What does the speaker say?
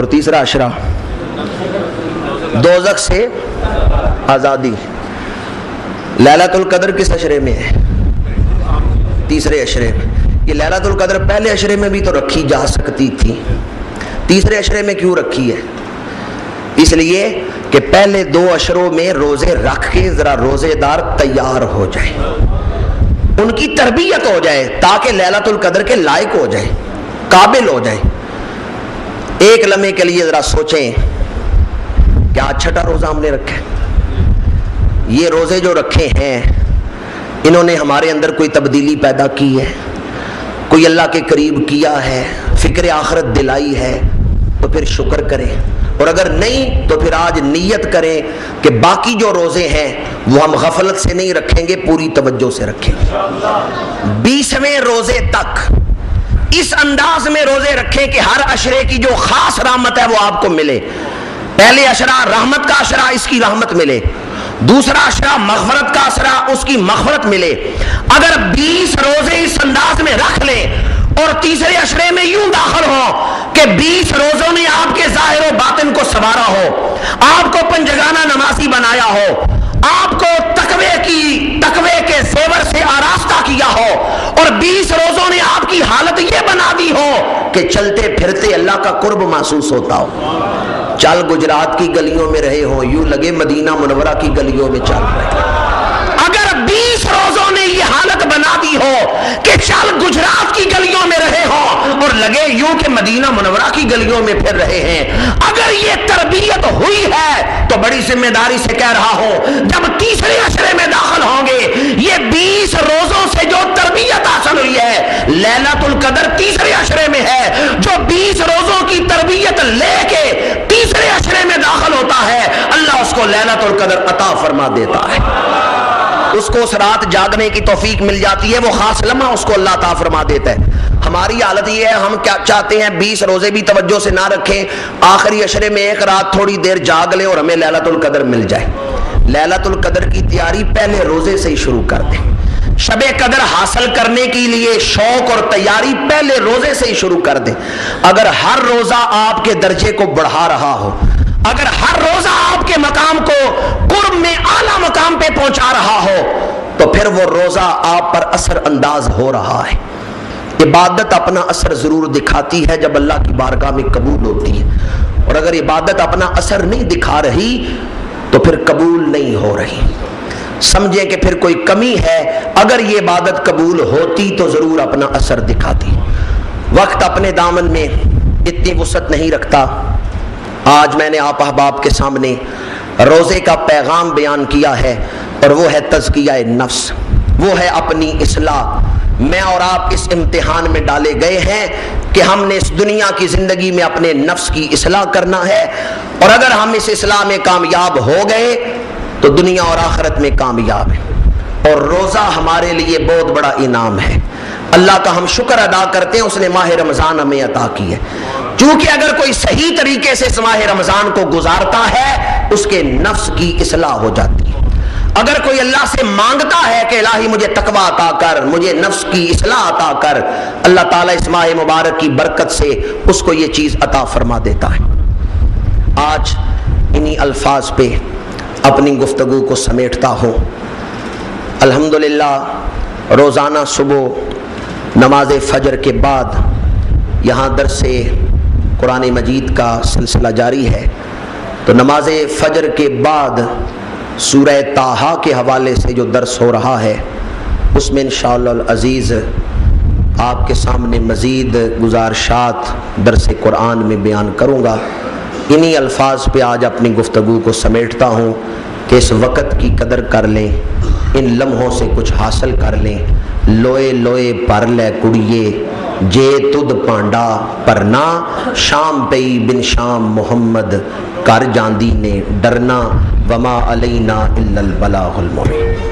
اور تیسرا عشرہ دوزخ سے آزادی۔ لیلۃ القدر کس عشرے میں ہے؟ تیسرے عشرے میں۔ یہ لیلۃ القدر پہلے عشرے میں بھی تو رکھی جا سکتی تھی، تیسرے عشرے میں کیوں رکھی ہے؟ اس لیے کہ پہلے 2 عشروں میں روزے رکھ کے ذرا روزے دار تیار ہو جائے، ان کی تربیت ہو جائے تاکہ لیلۃ القدر کے لائق ہو جائے، قابل ہو جائے۔ ایک لمحے کے لیے ذرا سوچیں، کیا چھٹا روزہ ہم نے رکھا ہے؟ یہ روزے جو رکھے ہیں انہوں نے ہمارے اندر کوئی تبدیلی پیدا کی ہے، کوئی اللہ کے قریب کیا ہے، فکر آخرت دلائی ہے تو پھر شکر کریں، اور اگر نہیں تو پھر آج نیت کریں کہ باقی جو روزے ہیں وہ ہم غفلت سے نہیں رکھیں گے، پوری توجہ سے رکھیں گے۔ 20ویں روزے تک اس انداز میں روزے رکھیں کہ ہر عشرے کی جو خاص رحمت ہے وہ آپ کو ملے۔ پہلے عشرہ رحمت کا عشرہ، اس کی رحمت ملے، دوسرا عشرہ مغفرت کا عشرہ، اس کی مغفرت ملے۔ اگر 20 روزے اس انداز میں رکھ لیں اور تیسرے عشرے میں یوں داخل ہو کہ 20 روزوں نے آپ کے ظاہر و باطن کو سنوارا ہو، آپ کو پنجگانہ نمازی بنایا ہو، آپ کو تقوی کے زیور سے آراستہ کیا ہو، اور 20 روزوں نے آپ کی حالت یہ بنا دی ہو کہ چلتے پھرتے اللہ کا قرب محسوس ہوتا ہو۔ چل گجرات کی گلیوں میں رہے ہوں، یوں لگے مدینہ منورہ کی گلیوں میں چل رہے۔ اگر 20 روزوں نے یہ حالت بنا دی ہو کہ چل گجرات کی گلیوں میں رہے ہوں اور لگے یوں کہ مدینہ منورہ کی گلیوں میں پھر رہے ہیں، اگر یہ تربیت ہوئی ہے تو بڑی ذمہ داری سے کہہ رہا ہوں، جب تیسرے عشرے میں داخل ہوں گے، یہ 20 روزوں سے جو تربیت حاصل ہوئی ہے، لیلۃ القدر تیسرے عشرے میں ہے، جو 20 روزوں کی تربیت لے کے تیسرے عشرے میں داخل ہوتا ہے، اللہ اس کو لیلۃ القدر عطا فرما دیتا ہے، اس کو اس رات جاگنے کی توفیق مل جاتی ہے، وہ خاص لمحہ اس کو اللہ عطا فرما دیتا ہے۔ ہماری حالت یہ ہے، ہم کیا چاہتے ہیں 20 روزے بھی توجہ سے نہ رکھیں، آخری عشرے میں ایک رات تھوڑی دیر جاگ لیں اور ہمیں لیلۃ القدر مل جائے۔ لیلۃ القدر کی تیاری پہلے روزے سے ہی شروع کر دیں۔ شب قدر حاصل کرنے کے لیے شوق اور تیاری پہلے روزے سے ہی شروع کر دیں۔ اگر ہر روزہ آپ کے درجے کو بڑھا رہا ہو، اگر ہر روزہ آپ کے مقام کو قرب میں اعلیٰ مقام پہ پہنچا رہا ہو، تو پھر وہ روزہ آپ پر اثر انداز ہو رہا ہے۔ عبادت اپنا اثر ضرور دکھاتی ہے جب اللہ کی بارگاہ میں قبول ہوتی ہے، اور اگر عبادت اپنا اثر نہیں دکھا رہی تو پھر قبول نہیں ہو رہی۔ سمجھیں کہ پھر کوئی کمی ہے، اگر یہ عبادت قبول ہوتی تو ضرور اپنا اثر دکھاتی۔ وقت اپنے دامن میں اتنی وسعت نہیں رکھتا۔ آج میں نے آپ احباب کے سامنے روزے کا پیغام بیان کیا ہے، اور وہ ہے تزکیہ نفس، وہ ہے اپنی اصلاح۔ میں اور آپ اس امتحان میں ڈالے گئے ہیں کہ ہم نے اس دنیا کی زندگی میں اپنے نفس کی اصلاح کرنا ہے، اور اگر ہم اس اصلاح میں کامیاب ہو گئے تو دنیا اور آخرت میں کامیاب ہے۔ اور روزہ ہمارے لیے بہت بڑا انعام ہے، اللہ کا ہم شکر ادا کرتے ہیں، اس نے ماہ رمضان ہمیں عطا کی ہے، چونکہ اگر کوئی صحیح طریقے سے اس ماہ رمضان کو گزارتا ہے اس کے نفس کی اصلاح ہو جاتی ہے۔ اگر کوئی اللہ سے مانگتا ہے کہ الہی مجھے تقویٰ عطا کر، مجھے نفس کی اصلاح عطا کر، اللہ تعالیٰ اس ماہ مبارک کی برکت سے اس کو یہ چیز عطا فرما دیتا ہے۔ آج انہی الفاظ پہ اپنی گفتگو کو سمیٹتا ہوں۔ الحمدللہ روزانہ صبح نماز فجر کے بعد یہاں درس قرآن مجید کا سلسلہ جاری ہے، تو نماز فجر کے بعد سورہ طٰہٰ کے حوالے سے جو درس ہو رہا ہے اس میں انشاءاللہ العزیز آپ کے سامنے مزید گزارشات درس قرآن میں بیان کروں گا۔ انہی الفاظ پہ آج اپنی گفتگو کو سمیٹتا ہوں کہ اس وقت کی قدر کر لیں، ان لمحوں سے کچھ حاصل کر لیں۔ لوئے لوئے پر لے کڑیے جے تد پانڈا پرنا، شام پئی بن شام محمد کر جاندی نے ڈرنا، وما علینا الا البلاغ المبین۔